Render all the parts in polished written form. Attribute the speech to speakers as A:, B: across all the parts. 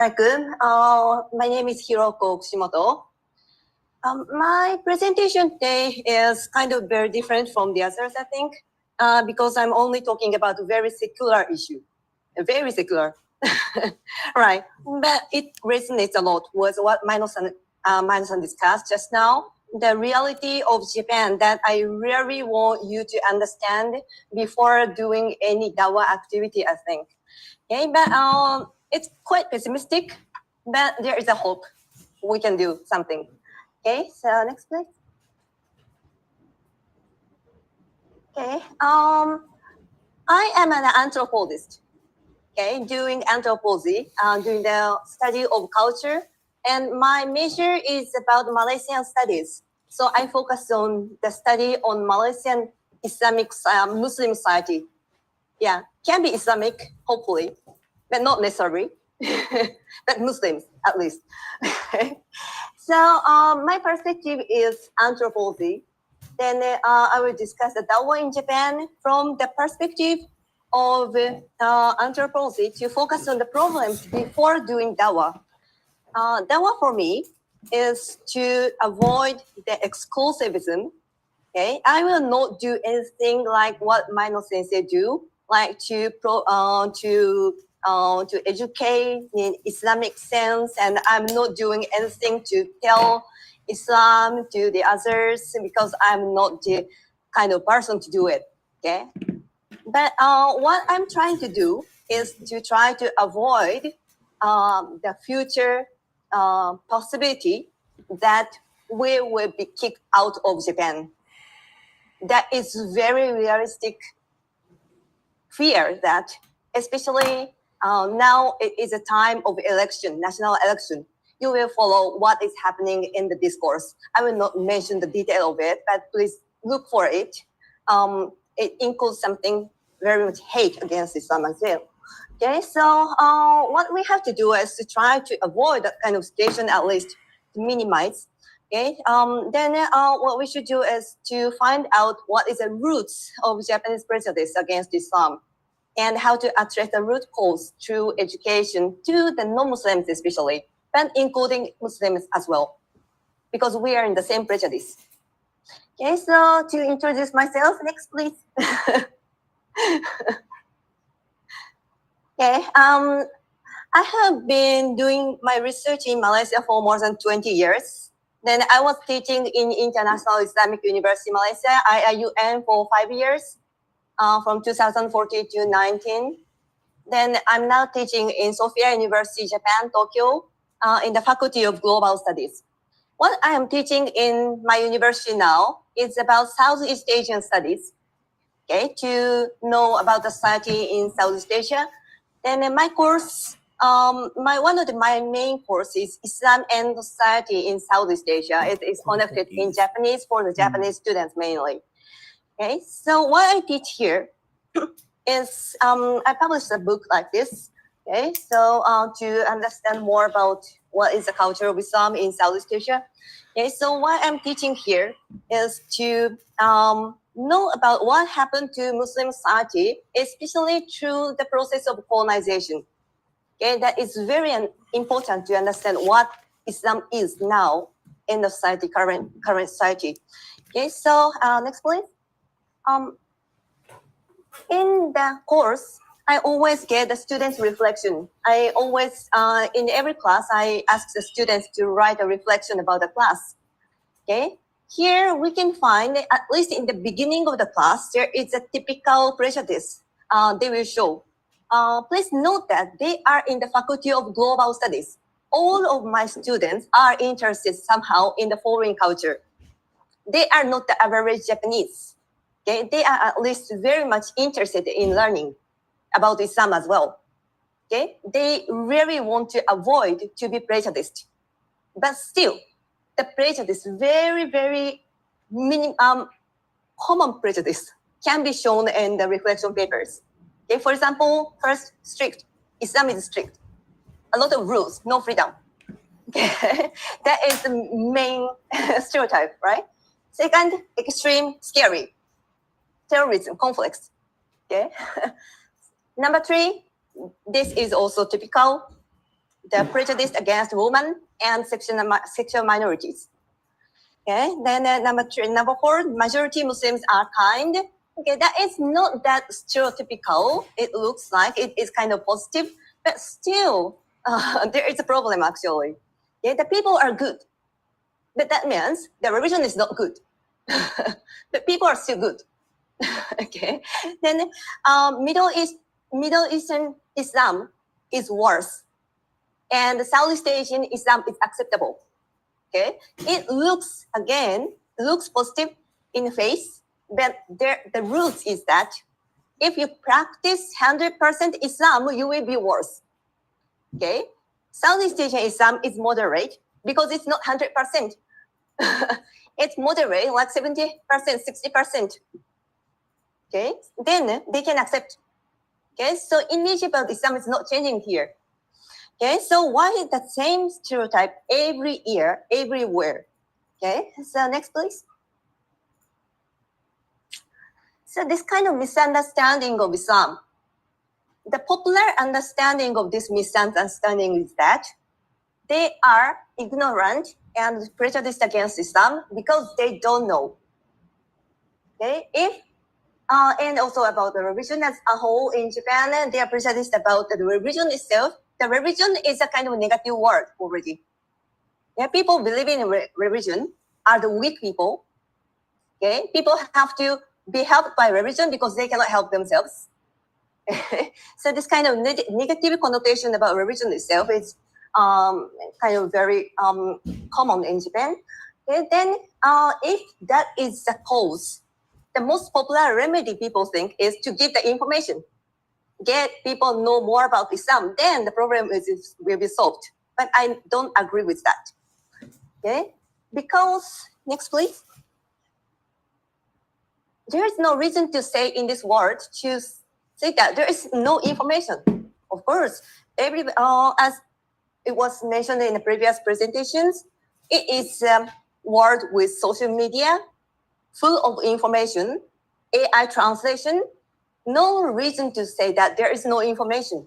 A: My name is Hiroko Kushimoto. My presentation today is kind of very different from the others, I think, because I'm only talking about a very secular issue, very secular, right? But it resonates a lot with what Mino-san discussed just now, the reality of Japan that I really want you to understand before doing any Dakwah activity, I think. Okay, but it's quite pessimistic, but there is a hope we can do something. Okay, so next please. Okay, I am an anthropologist. Okay, doing anthropology, doing the study of culture, and my major is about Malaysian studies. So I focus on the study on Malaysian Islamic Muslim society. Yeah, can be Islamic, hopefully, but not necessarily. But Muslims, at least. So my perspective is anthropology. Then I will discuss the Dakwah in Japan from the perspective of anthropology to focus on the problems before doing Dakwah. Dakwah for me is to avoid the exclusivism. Okay, I will not do anything like what Mino Sensei do, like to educate in Islamic sense, and I'm not doing anything to tell Islam to the others because I'm not the kind of person to do it. Okay, but what I'm trying to do is to try to avoid the future possibility that we will be kicked out of Japan. That is very realistic fear that, especially now it is a time of election, national election. You will follow what is happening in the discourse. I will not mention the detail of it, but please look for it. It includes something very much hate against Islam as well. Okay, so what we have to do is to try to avoid that kind of situation, at least to minimize. Okay, then what we should do is to find out what is the roots of Japanese prejudice against Islam and how to address the root cause through education to the non-Muslims especially, but including Muslims as well, because we are in the same prejudice. Okay, so to introduce myself, next please. Okay, I have been doing my research in Malaysia for more than 20 years. Then I was teaching in International Islamic University Malaysia, IIUM, for 5 years, from 2014 to 19. Then I'm now teaching in Sophia University, Japan, Tokyo, in the Faculty of Global Studies. What I am teaching in my university now is about Southeast Asian studies, okay, to know about the society in Southeast Asia. Then in my course, one of my main courses is Islam and Society in Southeast Asia. It is conducted in Japanese for the Japanese students mainly. Okay, so what I teach here is I published a book like this. Okay, so to understand more about what is the culture of Islam in Southeast Asia. Okay, so what I'm teaching here is to know about what happened to Muslim society, especially through the process of colonization. Okay, that is very important to understand what Islam is now in the society, current society. Okay, so next please. In the course, I always get the students' reflection. I always, in every class, I ask the students to write a reflection about the class. Okay, here we can find, at least in the beginning of the class, there is a typical prejudice they will show. Please note that they are in the Faculty of Global Studies. All of my students are interested somehow in the foreign culture. They are not the average Japanese. Okay? They are at least very much interested in learning about Islam as well. Okay? They really want to avoid to be prejudiced. But still, the prejudice, very, very common prejudice can be shown in the reflection papers. Okay, for example, first, strict. Islam is strict. A lot of rules, no freedom. Okay. That is the main stereotype, right? Second, extreme, scary. Terrorism, conflicts. Okay. Number three, this is also typical. the prejudice against women and sexual minorities. Okay, then number 4, majority Muslims are kind. Okay, that is not that stereotypical. It looks like it is kind of positive, but still there is a problem actually. Okay, the people are good, but that means the religion is not good. But people are still good. Okay, then Middle Eastern Islam is worse, and the Southeast Asian Islam is acceptable. Okay, it looks positive in the face, but the roots is that if you practice 100% Islam, you will be worse. Okay, Southeast Asian Islam is moderate because it's not 100%. It's moderate, like 70%, 60%. Okay, then they can accept. Okay, so in Egypt, Islam is not changing here. Okay, so why is the same stereotype every year, everywhere? Okay, so next, please. So this kind of misunderstanding of Islam, the popular understanding of this misunderstanding is that they are ignorant and prejudiced against Islam because they don't know. Okay, and also about the religion as a whole in Japan, they are prejudiced about the religion itself. The religion is a kind of negative word already. Yeah, people believing in religion are the weak people. Okay, people have to be helped by religion because they cannot help themselves. So this kind of negative connotation about religion itself is kind of very common in Japan. Okay, then if that is the cause, the most popular remedy people think is to give the information. Get people know more about Islam, then the problem will be solved. But I don't agree with that. Okay, because next please. There is no reason to say in this world to say that there is no information. Of course, as it was mentioned in the previous presentations, it is a world with social media, full of information, AI translation. No reason to say that there is no information.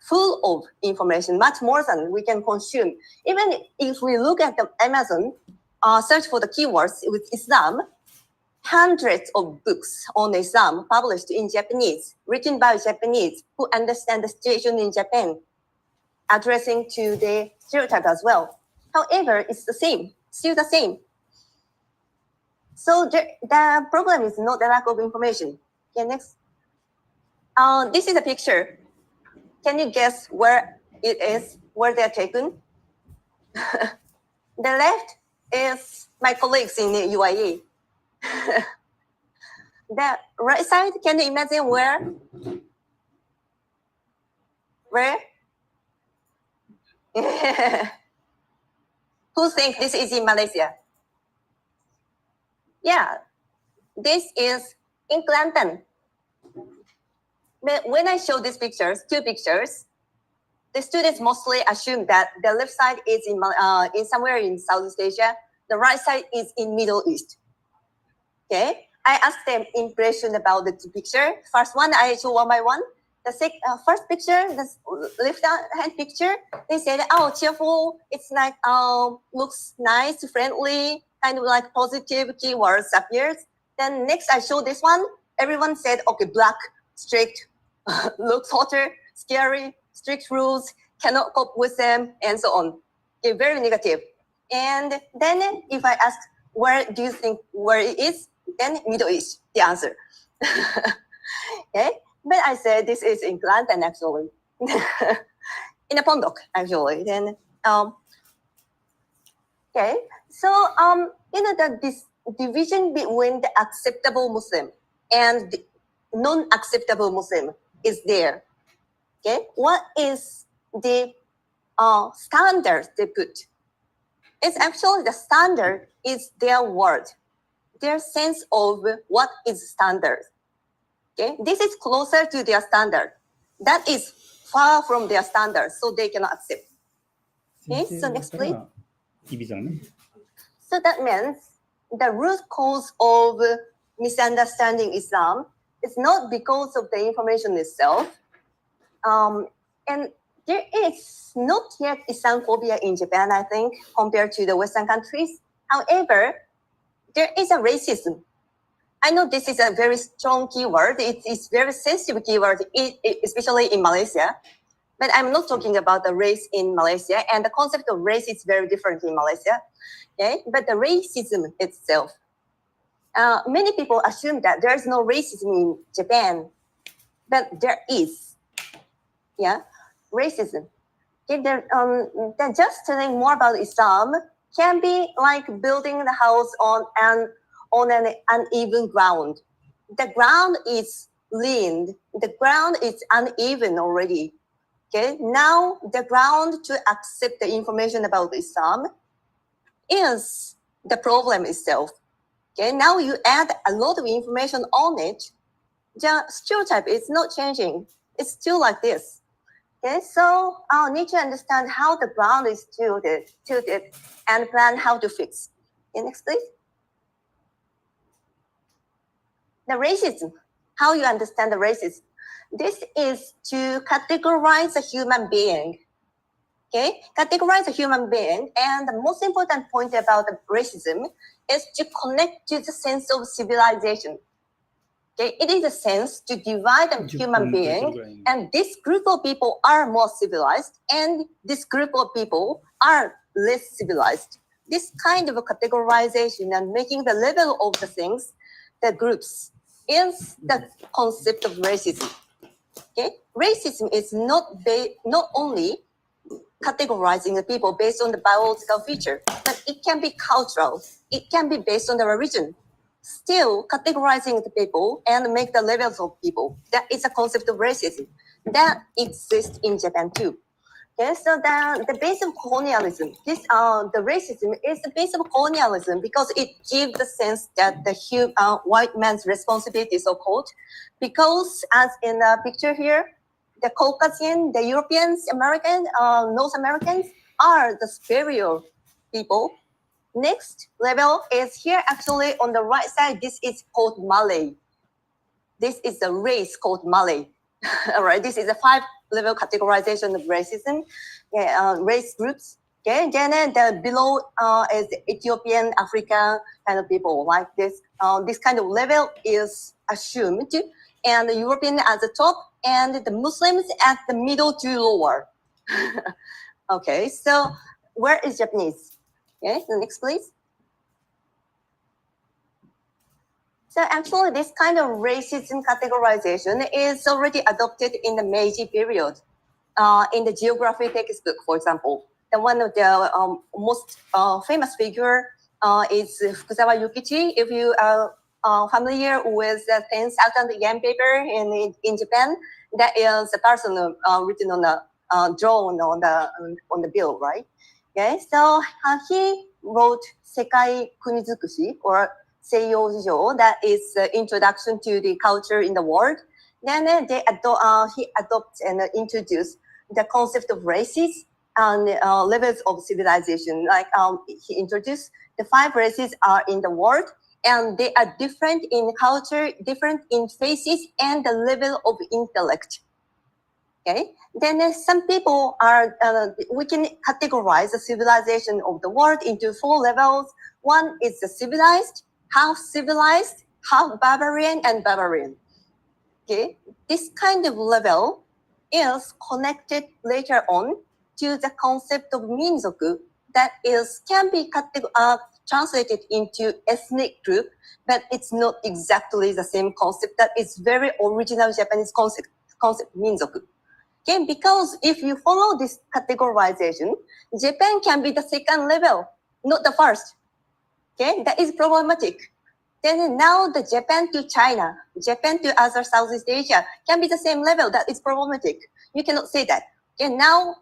A: Full of information, much more than we can consume. Even if we look at the Amazon, search for the keywords with Islam, hundreds of books on Islam published in Japanese, written by Japanese who understand the situation in Japan, addressing to the stereotype as well. However, it's the same, still the same. So the problem is not the lack of information. Okay, next. This is a picture. Can you guess where it is, where they're taken? The left is my colleagues in the UAE. The right side, can you imagine where? Where? Who think this is in Malaysia? Yeah, this is in Kelantan. But when I show these pictures, 2 pictures, the students mostly assume that the left side is in somewhere in Southeast Asia, the right side is in Middle East. Okay, I asked them impression about the 2 pictures. First one, I show one by one. The first picture, the left hand picture, they said, oh, cheerful. It's like, looks nice, friendly, kind of like positive keywords appears. Then next, I show this one. Everyone said, okay, black, strict, looks hotter, scary, strict rules, cannot cope with them, and so on. Okay, very negative. And then if I ask, where do you think where it is? Then Middle East, the answer. Okay, but I said this is in Kelantan actually, in a Pondok actually. Then okay, so this division between the acceptable Muslim and the non-acceptable Muslim is there. Okay, what is the standards they put? It's actually the standard is their word, their sense of what is standard. Okay, this is closer to their standard. That is far from their standard, so they cannot accept. Okay, so next please. So that means the root cause of misunderstanding Islam is not because of the information itself, and There is not yet Islamophobia in Japan, I think, compared to the Western countries. However, there is a racism. I know this is a very strong keyword. It is very sensitive keyword, especially in Malaysia. But I'm not talking about the race in Malaysia, and the concept of race is very different in Malaysia. Okay, but the racism itself, many people assume that there is no racism in Japan, but there is. Yeah, racism. Okay, then just telling more about Islam can be like building the house on an uneven ground. The ground is leaned. The ground is uneven already. Okay, now the ground to accept the information about Islam is the problem itself. Okay, now you add a lot of information on it. The stereotype is not changing. It's still like this. Okay, so I need to understand how the ground is tilted, and plan how to fix. Okay, next, please. The racism. How you understand the racism? This is to categorize a human being. Okay, categorize a human being, and the most important point about the racism is to connect to the sense of civilization. Okay, it is a sense to divide a human being, and this group of people are more civilized, and this group of people are less civilized. This kind of a categorization and making the level of the things, the groups, is the concept of racism. Okay, racism is not only categorizing the people based on the biological feature, but it can be cultural. It can be based on the religion. Still categorizing the people and make the levels of people. That is a concept of racism that exists in Japan too. Okay, so the base of colonialism, the racism is the base of colonialism because it gives the sense that the white man's responsibility, so-called, because as in the picture here, the Caucasian, the Europeans, American, North Americans are the superior people. Next level is here actually on the right side. This is called Malay. This is the race called Malay. All right, this is a 5-level categorization of racism, race groups. Okay, then the below is Ethiopian, African kind of people like this. This kind of level is assumed, and the European at the top, and the Muslims at the middle to lower. Okay, so where is Japanese? Okay, the next please. So actually, this kind of racism categorization is already adopted in the Meiji period. In the geography textbook, for example, the one of the most famous figure is Fukuzawa Yukichi. If you are familiar with the 10,000 yen paper in Japan, that is a person written on the drawn on the bill, right? Okay, so he wrote Sekai Kunizukushi or Seiyo Jijo, that is the introduction to the culture in the world. Then he adopts and introduced the concept of races and levels of civilization. Like he introduced the 5 races are in the world, and they are different in culture, different in faces, and the level of intellect. Okay, then some people are, we can categorize the civilization of the world into 4 levels. One is the civilized, half barbarian, and barbarian. Okay, this kind of level is connected later on to the concept of minzoku that can be translated into ethnic group, but it's not exactly the same concept. That is very original Japanese concept minzoku. Okay, because if you follow this categorization, Japan can be the second level, not the first. Okay, that is problematic. Then now the Japan to China, Japan to other Southeast Asia can be the same level. That is problematic. You cannot say that. Okay, now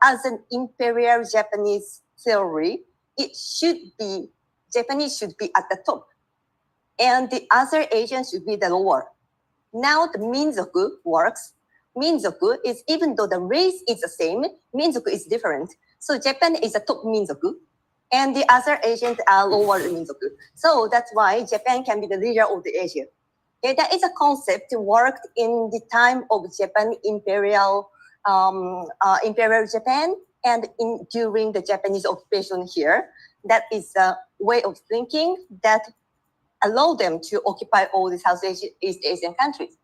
A: as an imperial Japanese theory, Japanese should be at the top, and the other Asians should be the lower. Now the minzoku works. Minzoku is, even though the race is the same, minzoku is different. So Japan is the top minzoku, and the other Asians are lower minzoku. So that's why Japan can be the leader of the Asia. Okay, that is a concept worked in the time of Japan imperial Imperial Japan and during the Japanese occupation here. That is a way of thinking that allow them to occupy all the East Asian countries.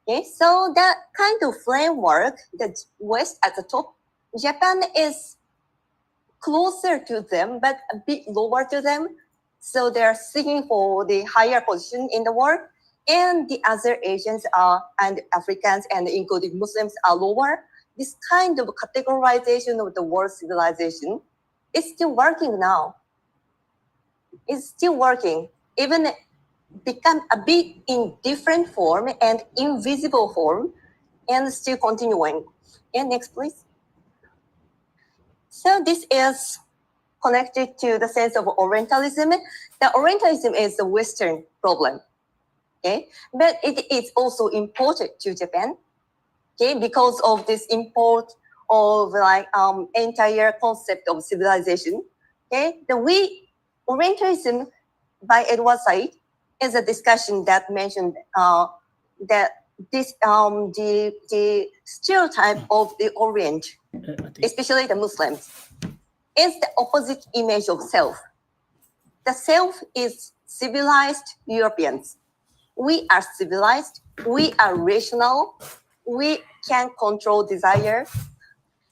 A: Okay, so that kind of framework, the West at the top, Japan is closer to them, but a bit lower to them. So they're seeking for the higher position in the world. And the other Asians and Africans and including Muslims are lower. This kind of categorization of the world civilization is still working now. It's still working, even become a bit in different form and invisible form, and still continuing. And next, please. So this is connected to the sense of Orientalism. The Orientalism is the Western problem, okay? But it is also imported to Japan, okay? Because of this import of like entire concept of civilization, okay? Orientalism by Edward Said is a discussion that mentioned that this the stereotype of the Orient, especially the Muslims, is the opposite image of self. The self is civilized Europeans. We are civilized. We are rational. We can control desire.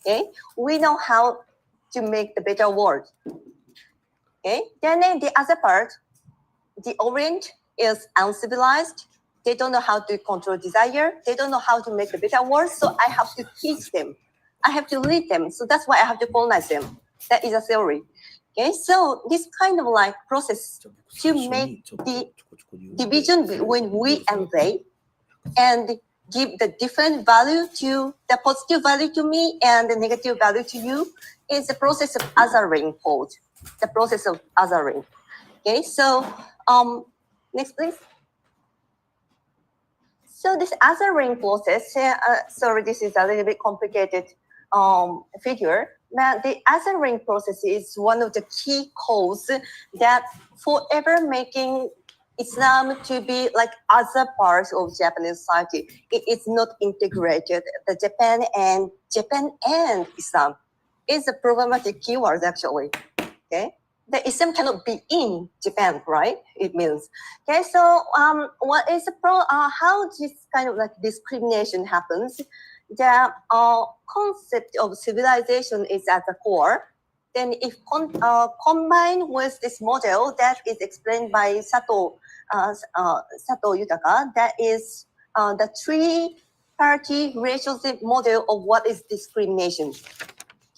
A: Okay, we know how to make the better world. Okay, then the other part, the Orient is uncivilized. They don't know how to control desire. They don't know how to make the better world. So I have to teach them. I have to lead them. So that's why I have to colonize them. That is a theory. Okay, so this kind of like process to make the division between we and they, and give the different value to the positive value to me and the negative value to you, is the process of othering called the process of othering. Okay, so next please. So this othering process, sorry, this is a little bit complicated figure, but the othering process is one of the key causes that forever making Islam to be like other parts of Japanese society. It is not integrated. The Japan and Islam is a problematic keyword actually. Okay, the Islam cannot be in Japan, right? It means. Okay, so what is the how this kind of like discrimination happens? The concept of civilization is at the core. Then if combined with this model that is explained by Sato Yutaka, that is the three-party relationship model of what is discrimination.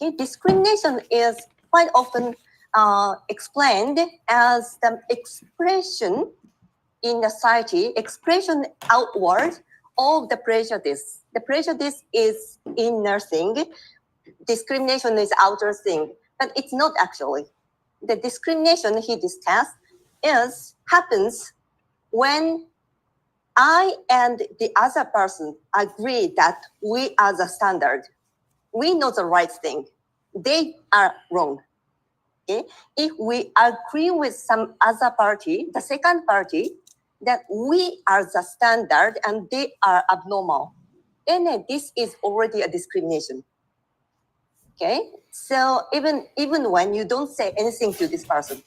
A: Okay, discrimination is quite often explained as the expression in the society, expression outward of the prejudice. The prejudice is inner thing. Discrimination is outer thing, but it's not actually. The discrimination he discussed happens when I and the other person agree that we are the standard. We know the right thing. They are wrong. Okay? If we agree with some other party, the second party, that we are the standard and they are abnormal, then this is already a discrimination. Okay, so even when you don't say anything to this person,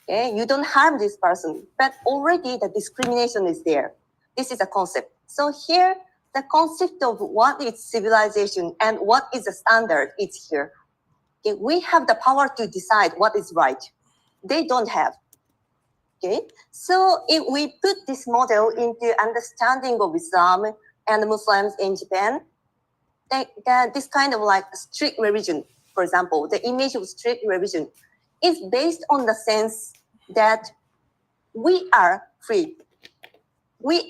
A: okay, you don't harm this person, but already the discrimination is there. This is a concept. So here, the concept of what is civilization and what is the standard is here. Okay, we have the power to decide what is right. They don't have. Okay, so if we put this model into understanding of Islam and Muslims in Japan, this kind of like strict religion, for example, the image of strict religion is based on the sense that we are free. We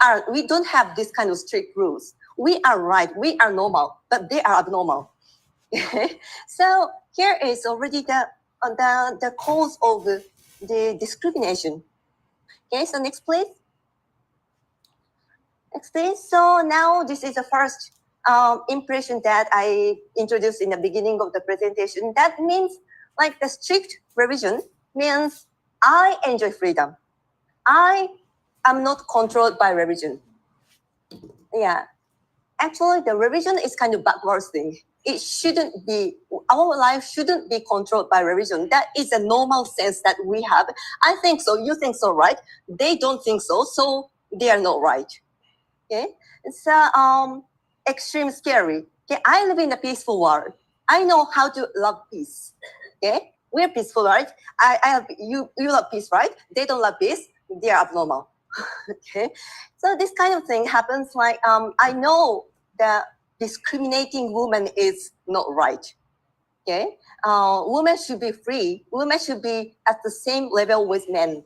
A: don't have this kind of strict rules. We are right. We are normal, but they are abnormal. So here is already the cause of the discrimination. Okay, so next please. Next please. So now this is the first impression that I introduced in the beginning of the presentation. That means like the strict religion means I enjoy freedom. I am not controlled by religion. Yeah. actually the religion is kind of backwards thing. It shouldn't be, our life shouldn't be controlled by religion. That is a normal sense that we have. I think so, you think so, right? They don't think so, so they are not right. Okay, it's extreme scary. Okay, I live in a peaceful world. I know how to love peace. Okay, we're peaceful, right? You love peace, right? They don't love peace. They are abnormal. Okay, so this kind of thing happens. Like I know that discriminating women is not right. Okay, women should be free. Women should be at the same level with men.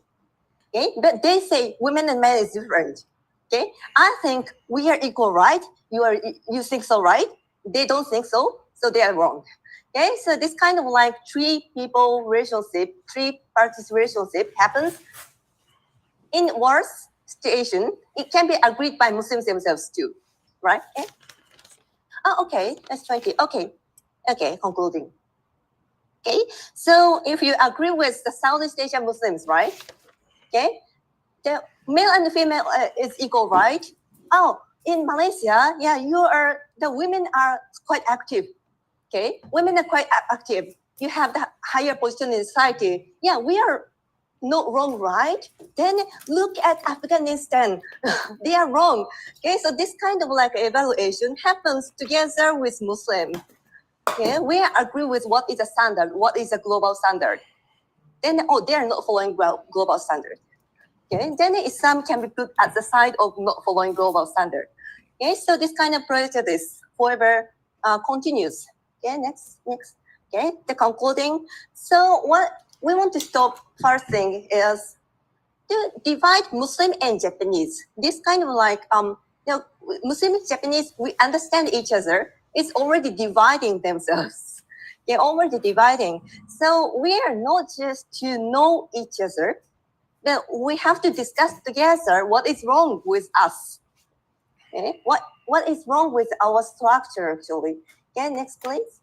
A: Okay, but they say women and men is different. Okay, I think we are equal, right? You think so, right? They don't think so, so they are wrong. Okay, so this kind of like three people relationship, three parties relationship happens in worse situation. It can be agreed by Muslims themselves too, right? Okay. Oh, okay, that's 20. Okay, concluding. Okay, so if you agree with the Southeast Asian Muslims, right? Okay, the male and the female is equal, right? Oh, in Malaysia, yeah, the women are quite active. Okay, women are quite active. You have the higher position in society. Yeah, we are not wrong, right? Then look at Afghanistan. They are wrong. Okay, so this kind of like evaluation happens together with Muslim. Okay, we agree with what is a standard, what is a global standard. Then, they are not following global standard. Okay, then Islam can be put at the side of not following global standard. Okay, so this kind of prejudice forever continues. Okay, next. Okay, the concluding. So what we want to stop first thing is to divide Muslim and Japanese. This kind of like Muslim and Japanese, we understand each other. It's already dividing themselves. They're already dividing. So we are not just to know each other, but we have to discuss together what is wrong with us. Okay? What is wrong with our structure actually? Okay, next please.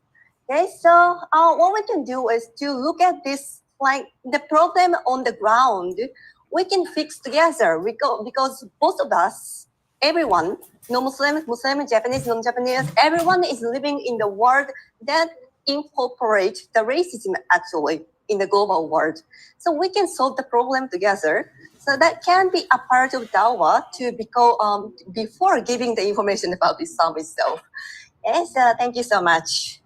A: Okay, so what we can do is to look at this, like the problem on the ground, we can fix together because both of us, everyone, non-Muslim, Muslim, Japanese, non-Japanese, everyone is living in the world that incorporates the racism actually in the global world. So we can solve the problem together. So that can be a part of Dakwah to become before giving the information about Islam itself. Yes, thank you so much.